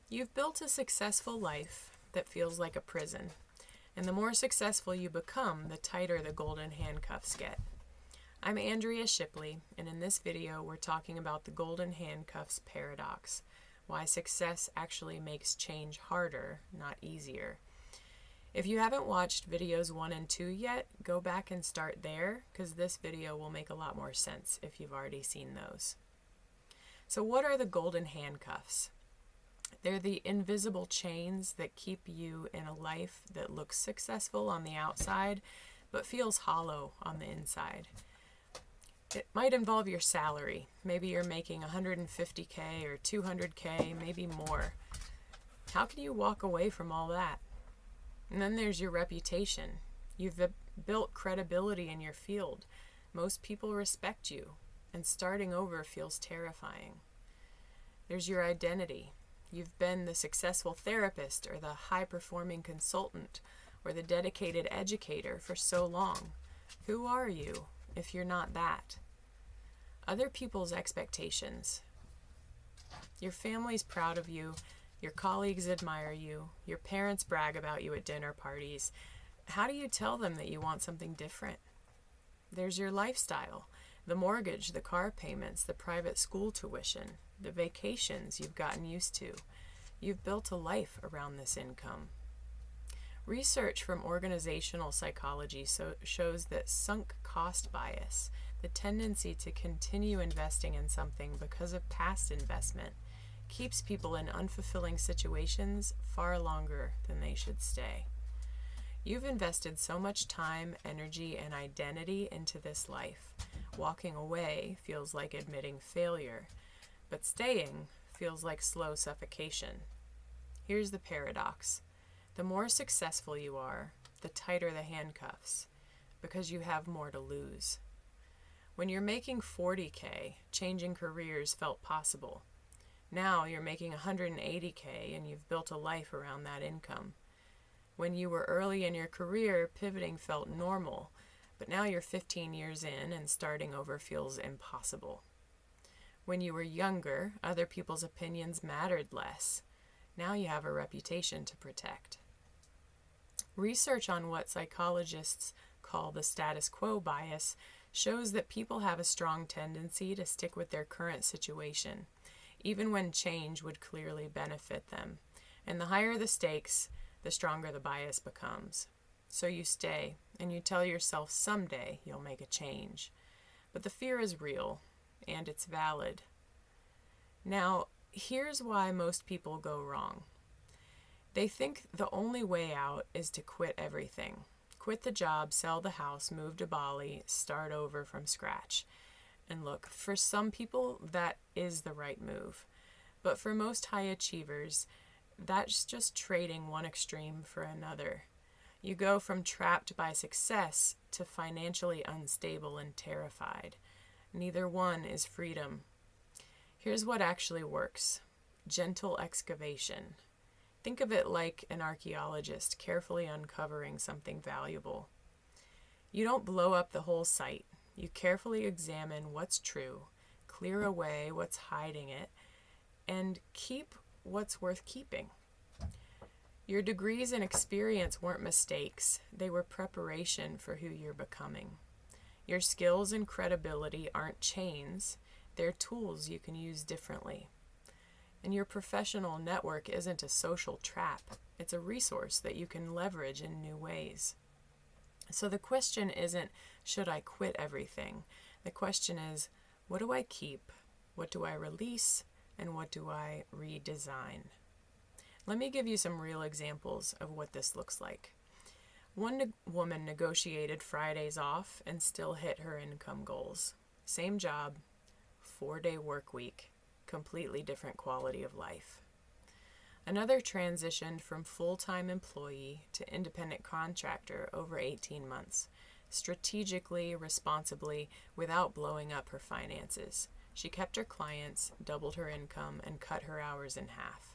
You've built a successful life that feels like a prison, and the more successful you become, the tighter the golden handcuffs get. I'm Andrea Shipley, and in this video we're talking about the Golden Handcuffs Paradox, why success actually makes change harder, not easier. If you haven't watched videos 1 and 2 yet, go back and start there, because this video will make a lot more sense if you've already seen those. So what are the golden handcuffs? They're the invisible chains that keep you in a life that looks successful on the outside, but feels hollow on the inside. It might involve your salary. Maybe you're making $150K or $200K, maybe more. How can you walk away from all that? And then there's your reputation. You've built credibility in your field. Most people respect you, and starting over feels terrifying. There's your identity. You've been the successful therapist or the high-performing consultant or the dedicated educator for so long. Who are you if you're not that? Other people's expectations. Your family's proud of you. Your colleagues admire you. Your parents brag about you at dinner parties. How do you tell them that you want something different? There's your lifestyle. The mortgage, the car payments, the private school tuition, the vacations you've gotten used to. You've built a life around this income. Research from organizational psychology shows that sunk cost bias, the tendency to continue investing in something because of past investment, keeps people in unfulfilling situations far longer than they should stay. You've invested so much time, energy, and identity into this life. Walking away feels like admitting failure, but staying feels like slow suffocation. Here's the paradox. The more successful you are, the tighter the handcuffs, because you have more to lose. When you're making $40K, changing careers felt possible. Now you're making $180K and you've built a life around that income. When you were early in your career, pivoting felt normal, but now you're 15 years in and starting over feels impossible. When you were younger, other people's opinions mattered less. Now you have a reputation to protect. Research on what psychologists call the status quo bias shows that people have a strong tendency to stick with their current situation, even when change would clearly benefit them. And the higher the stakes, the stronger the bias becomes. So you stay, and you tell yourself someday you'll make a change. But the fear is real, and it's valid. Now, here's why most people go wrong. They think the only way out is to quit everything. Quit the job, sell the house, move to Bali, start over from scratch. And look, for some people, that is the right move. But for most high achievers, that's just trading one extreme for another. You go from trapped by success to financially unstable and terrified. Neither one is freedom. Here's what actually works. Gentle excavation. Think of it like an archaeologist carefully uncovering something valuable. You don't blow up the whole site. You carefully examine what's true, clear away what's hiding it, and keep what's worth keeping. Your degrees and experience weren't mistakes. They were preparation for who you're becoming. Your skills and credibility aren't chains. They're tools you can use differently. And your professional network isn't a social trap. It's a resource that you can leverage in new ways. So the question isn't, should I quit everything? The question is, what do I keep? What do I release? And what do I redesign? Let me give you some real examples of what this looks like. One woman negotiated Fridays off and still hit her income goals. Same job, 4-day work week, completely different quality of life. Another transitioned from full-time employee to independent contractor over 18 months, strategically, responsibly, without blowing up her finances. She kept her clients, doubled her income, and cut her hours in half.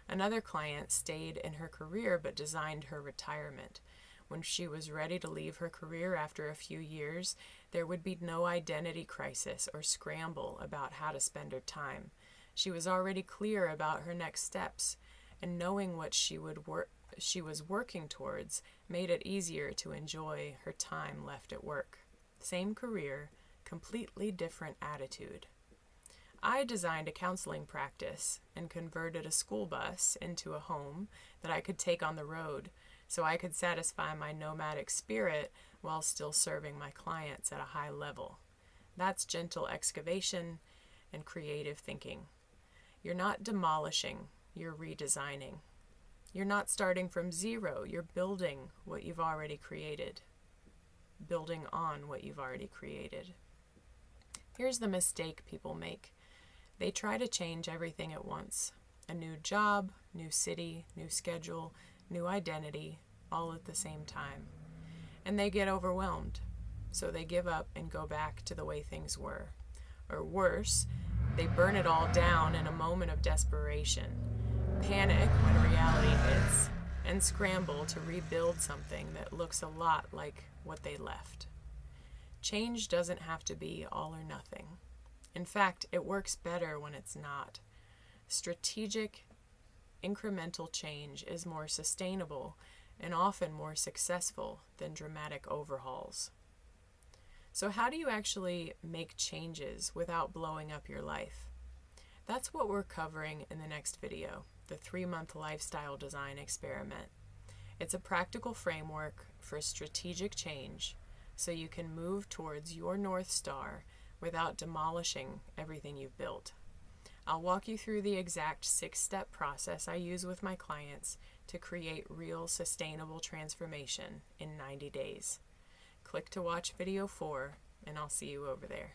Another client stayed in her career but designed her retirement. When she was ready to leave her career after a few years, there would be no identity crisis or scramble about how to spend her time. She was already clear about her next steps, and knowing what she was working towards made it easier to enjoy her time left at work. Same career, completely different attitude. I designed a counseling practice and converted a school bus into a home that I could take on the road so I could satisfy my nomadic spirit while still serving my clients at a high level. That's gentle excavation and creative thinking. You're not demolishing, you're redesigning. You're not starting from zero, you're building what you've already created. Building on what you've already created. Here's the mistake people make. They try to change everything at once. A new job, new city, new schedule, new identity, all at the same time. And they get overwhelmed. So they give up and go back to the way things were. Or worse, they burn it all down in a moment of desperation, panic when reality hits, and scramble to rebuild something that looks a lot like what they left. Change doesn't have to be all or nothing. In fact, it works better when it's not. Strategic, incremental change is more sustainable and often more successful than dramatic overhauls. So how do you actually make changes without blowing up your life? That's what we're covering in the next video, the 3-month lifestyle design experiment. It's a practical framework for strategic change so you can move towards your North Star without demolishing everything you've built. I'll walk you through the exact 6-step process I use with my clients to create real sustainable transformation in 90 days. Click to watch video 4, and I'll see you over there.